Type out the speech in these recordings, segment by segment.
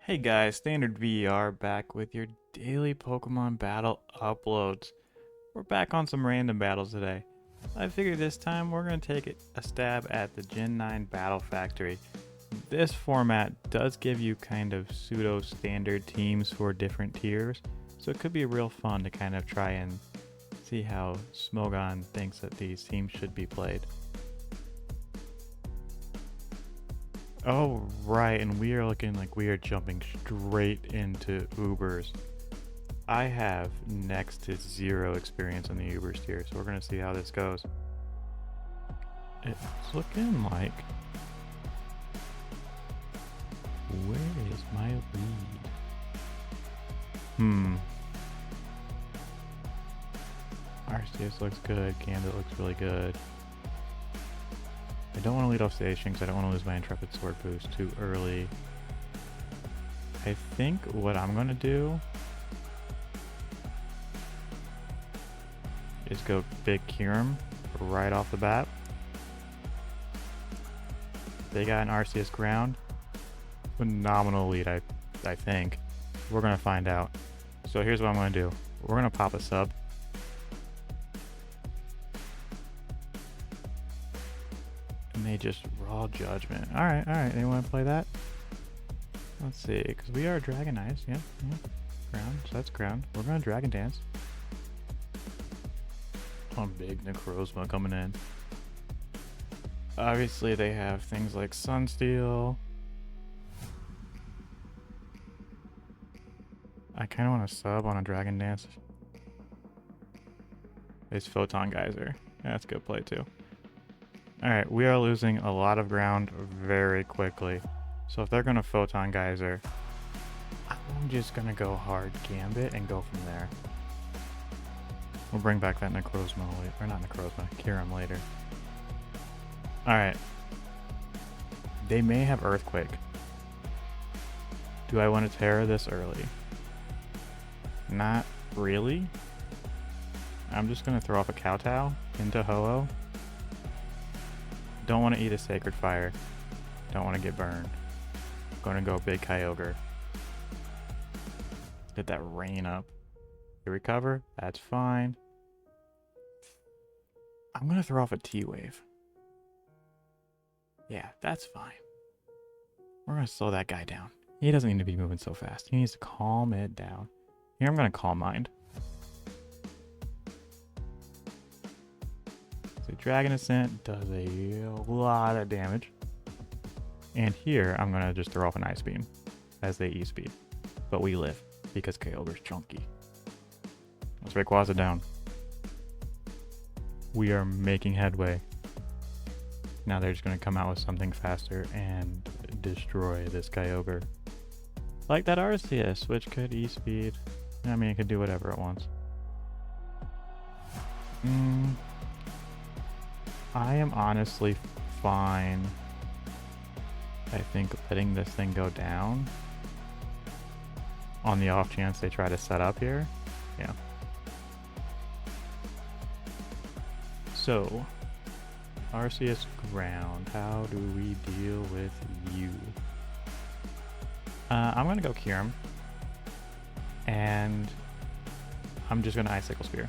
Hey guys, StandardVR back with your daily Pokemon battle uploads. We're back on some random battles today. I figured this time we're going to take a stab at the Gen 9 Battle Factory. This format does give you kind of pseudo-standard teams for different tiers, so it could be real fun to kind of try and see how Smogon thinks that these teams should be played. Oh, right, and we are looking like we are jumping straight into UBERS. I have next to zero experience in the UBERS tier, so we're going to see how this goes. It's looking like... Where is my lead? Arceus looks good, Gambit looks really good. I don't want to lead off station because I don't want to lose my Intrepid Sword boost too early. I think what I'm going to do is go big Kyurem right off the bat. They got an Arceus ground. Phenomenal lead, I think. We're going to find out. So here's what I'm going to do. We're going to pop a sub. And they just raw judgment. Alright, they want to play that? Let's see, because we are Dragon Eyes. Yeah, ground, so that's ground. We're going to Dragon Dance. Oh, big Necrozma coming in. Obviously, they have things like Sunsteel. I kind of want to sub on a Dragon Dance. It's Photon Geyser. Yeah, that's a good play too. Alright, we are losing a lot of ground very quickly. So if they're going to Photon Geyser, I'm just going to go hard Gambit and go from there. We'll bring back that Necrozma later. Or not Necrozma, Kyurem later. Alright. They may have Earthquake. Do I want to Terra this early? Not really. I'm just going to throw off a Kowtow into Ho-Oh. Don't want to eat a Sacred Fire. Don't want to get burned. Going to go big Kyogre. Get that rain up. You recover? That's fine. I'm going to throw off a T-Wave. Yeah, that's fine. We're going to slow that guy down. He doesn't need to be moving so fast. He needs to calm it down. Here I'm going to Calm Mind. So Dragon Ascent does a lot of damage. And here I'm going to just throw off an Ice Beam as they E-Speed. But we live because Kyogre's chunky. Let's Rayquaza down. We are making headway. Now they're just going to come out with something faster and destroy this Kyogre. Like that Arceus, which could E-Speed. I mean, it could do whatever it wants. I am honestly fine, I think, letting this thing go down. On the off chance they try to set up here. Yeah. So, Arceus ground, how do we deal with you? I'm going to go Kyurem. And I'm just going to Icicle Spear.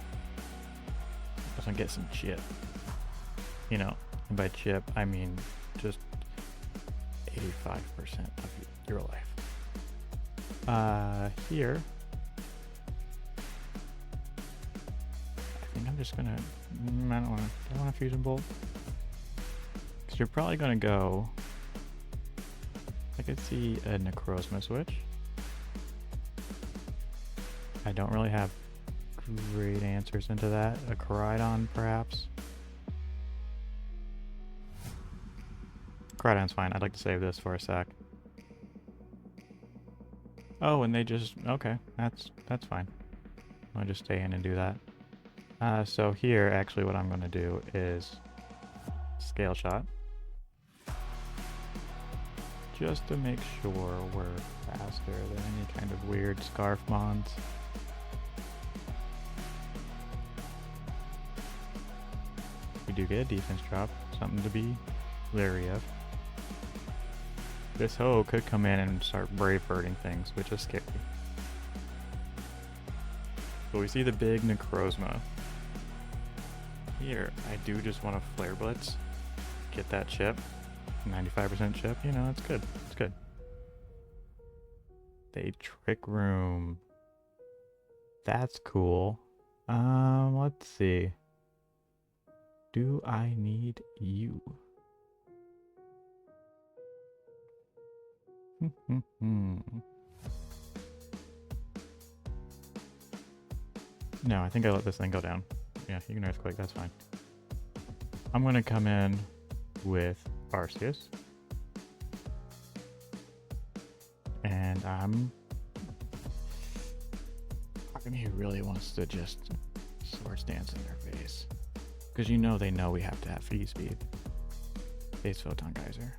Just going to get some chip. You know, and by chip, I mean just 85% of your life. Here, I think I'm just gonna, I don't want to Fusion Bolt. Because you're probably gonna go, I could see a Necrozma switch. I don't really have great answers into that. A Rhydon, perhaps. Rhydon's fine. I'd like to save this for a sec. Oh, and they just... Okay, that's fine. I'll just stay in and do that. So here, actually, what I'm going to do is Scale Shot. Just to make sure we're faster than any kind of weird Scarf Mons. We do get a defense drop. Something to be wary of. This hoe could come in and start brave birding things, which is scary. But we see the big Necrozma. Here, I do just want to Flare Blitz. Get that chip. 95% chip, you know, it's good. It's good. They Trick Room. That's cool. Let's see. Do I need you? No, I think I let this thing go down. Yeah, you can Earthquake, that's fine. I'm gonna come in with Arceus. And part of me really wants to just Swords Dance in their face. Because you know they know we have to have E-Speed. Base Photon Geyser.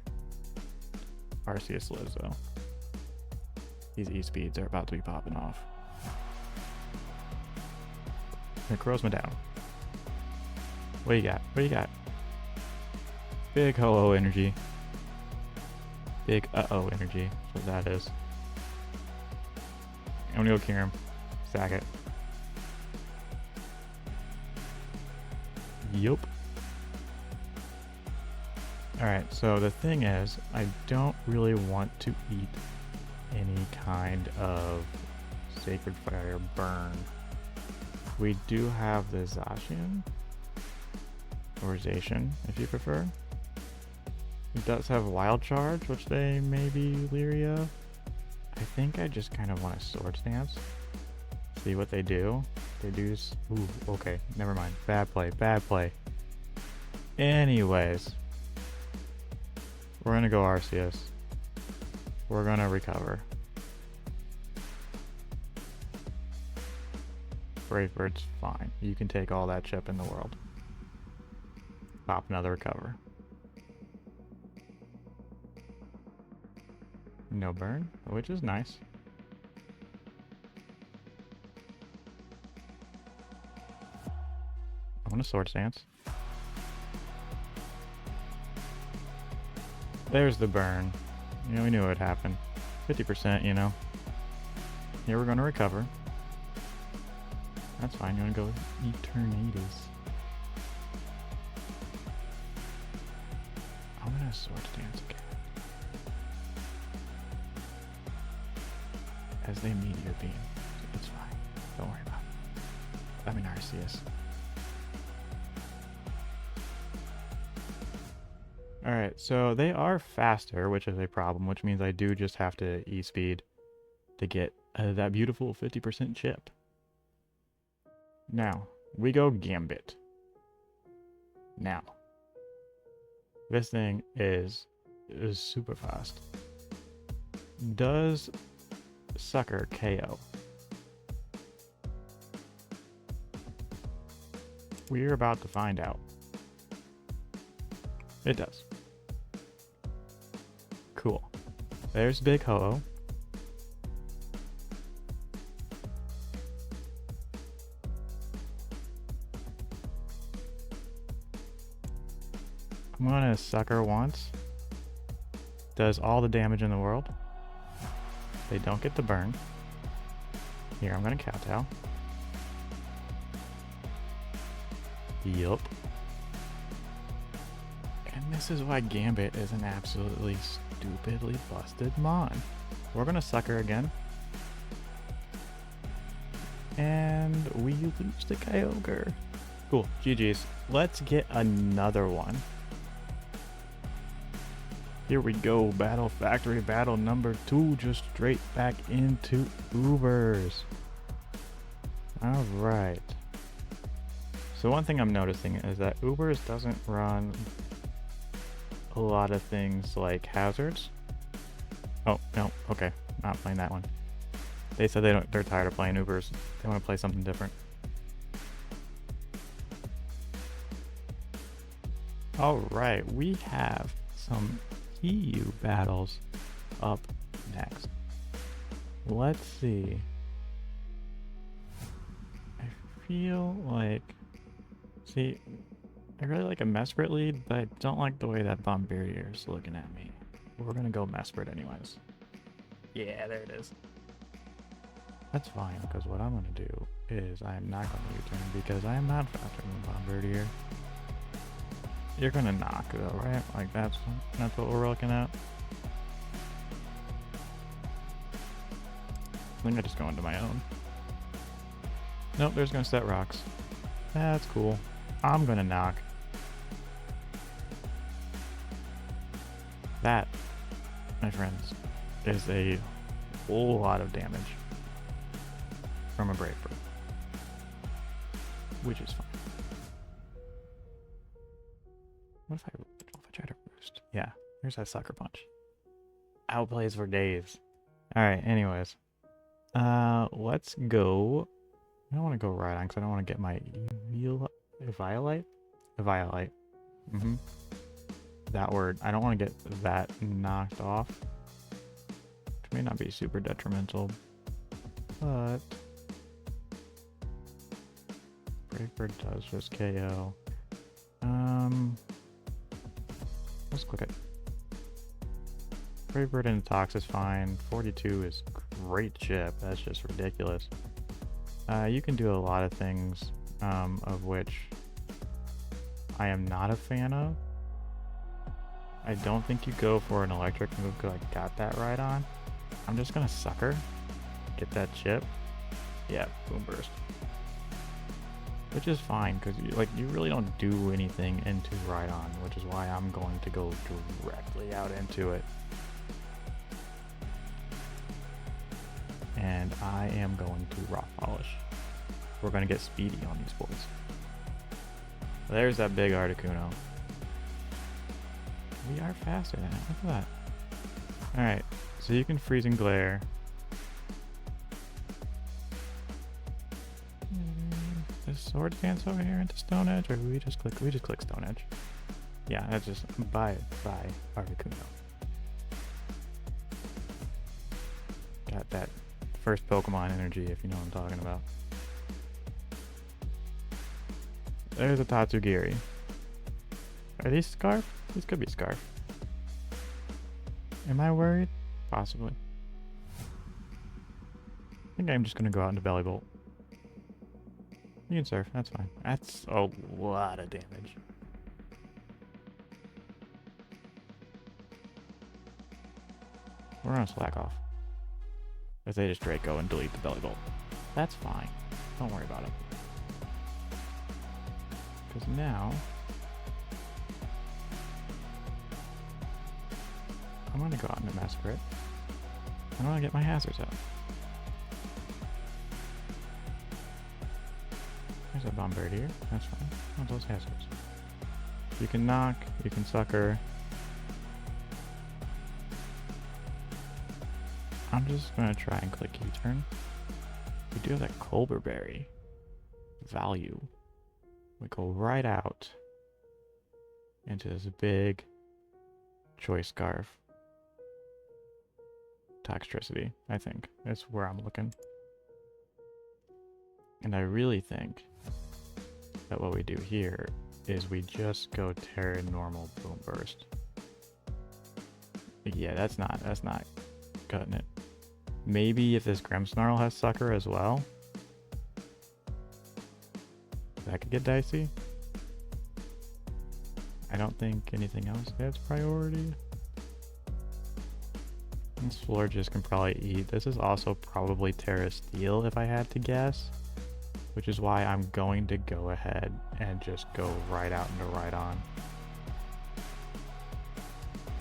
Arceus lives though. These E-Speeds are about to be popping off. Necrozma down. What do you got? What do you got? Big ho-oh energy. Big uh-oh energy. That's what that is. I'm gonna go Kyurem. Sack it. Yup. Alright, so the thing is, I don't really want to eat any kind of Sacred Fire burn. We do have the Zacian, or Zacian, if you prefer. It does have Wild Charge, which they may be leery of. I think I just kind of want to Swords Dance. See what they do. They do. Ooh, okay, never mind. Bad play, bad play. Anyways, we're gonna go Arceus. We're gonna recover. Brave Bird's fine. You can take all that chip in the world. Pop another recover. No burn, which is nice. I want a Swords Dance. There's the burn. You know, we knew it would happen. 50%, you know. Here we're going to recover. That's fine. You want to go Eternatus. I'm going to Swords Dance again. As they Meteor Beam. It's fine. Don't worry about it. I mean Arceus. Alright, so they are faster, which is a problem, which means I do just have to E-Speed to get that beautiful 50% chip. Now, we go Gambit. Now, this thing is super fast. Does Sucker KO? We're about to find out. It does. Cool. There's Big Ho-Oh. I'm gonna Sucker once. Does all the damage in the world. They don't get the burn. Here, I'm gonna Kowtow. Yup. And this is why Gambit is an absolutely stupidly busted mon. We're gonna Sucker again. And we lose the Kyogre. Cool, GG's. Let's get another one. Here we go, Battle Factory battle number 2, just straight back into UBERS. Alright. So one thing I'm noticing is that UBERS doesn't run a lot of things like hazards. Oh, no, okay, not playing that one. They said they're tired of playing UBERS. They want to play something different. Alright, we have some EU battles up next. Let's see. I feel like... I really like a Mesprit lead, but I don't like the way that Bombardier is looking at me. we're gonna go Mesprit anyways. Yeah, there it is. That's fine, because what I'm gonna do is I am not gonna U-turn because I am not faster than Bombardier. You're gonna knock though, right? Like that's what we're looking at. I think I just go into my own. Nope, there's gonna set rocks. That's cool. I'm gonna knock. That, my friends, is a whole lot of damage from a Brave Bird, which is fine. What if I try to roost? Yeah, here's that sucker punch. Outplays for days. Alright, anyways. Let's go. I don't want to go Rhydon because I don't want to get my Violet? Violet. That word. I don't want to get that knocked off. Which may not be super detrimental. But Brave Bird does just KO. Let's click it. Brave Bird into Tox is fine. 42 is great chip. That's just ridiculous. You can do a lot of things, of which I am not a fan of. I don't think you go for an electric move because I got that right on. I'm just gonna sucker, get that chip. Yeah, boom burst. Which is fine because you really don't do anything into Rhydon, which is why I'm going to go directly out into it. And I am going to Rock Polish. We're going to get speedy on these boys. There's that big Articuno. We are faster than it. Look at that. Alright, so you can freeze and glare. Does Sword Dance over here into Stone Edge, or we just click Stone Edge? Yeah, that's just by Articuno. Got that first Pokemon energy, if you know what I'm talking about. There's a Tatsugiri. Are these Scarf? These could be Scarf. Am I worried? Possibly. I think I'm just gonna go out into Belly Bolt. You can surf, that's fine. That's a lot of damage. We're gonna slack off. If they just Draco and delete the Belly Bolt. That's fine. Don't worry about it. Because now I'm gonna go out into Mesprit. I'm gonna get my hazards out. There's a Bombardier. That's fine. Not those hazards. You can knock, you can sucker. I'm just gonna try and click U-turn. We do have that Colbur Berry value. We go right out into this big Choice Scarf. Toxtricity, I think. That's where I'm looking. And I really think that what we do here is we just go Terra Normal Boom Burst. Yeah, that's not cutting it. Maybe if this Grimmsnarl has Sucker as well, that could get dicey. I don't think anything else gets priority. This Florges can probably eat. This is also probably Terra Steel if I had to guess. Which is why I'm going to go ahead and just go right out into Rhydon.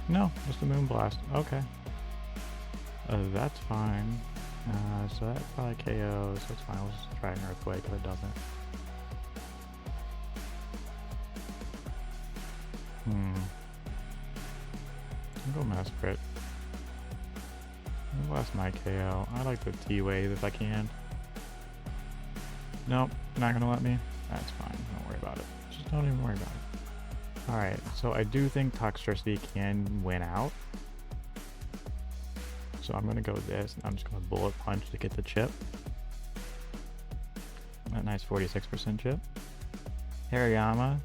No, just a Moonblast. Okay. That's fine. So that probably KOs. That's fine. We'll just try an Earthquake if it doesn't. I'll go Mesprit. Blast my KO. I like the T-Wave if I can. Nope, not gonna let me. That's fine. Don't worry about it. Just don't even worry about it. Alright, so I do think Toxtricity can win out. So I'm gonna go with this, and I'm just gonna Bullet Punch to get the chip. That nice 46% chip. Hariyama,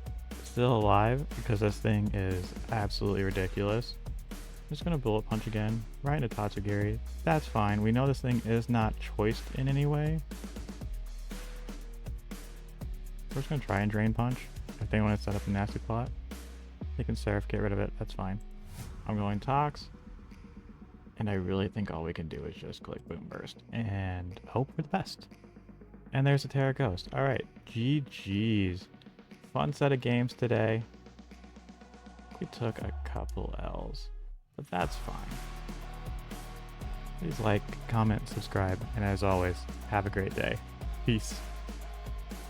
still alive, because this thing is absolutely ridiculous. just gonna bullet punch again, right into Tatsugiri. That's fine. We know this thing is not choiced in any way. We're just gonna try and drain punch. If they want to set up a nasty plot, they can Seraph, get rid of it. That's fine. I'm going Tox. And I really think all we can do is just click Boom Burst and hope for the best. And there's a Terra Ghost. Alright, GG's. Fun set of games today. We took a couple L's, but that's fine. Please like, comment, subscribe, and as always, have a great day. Peace.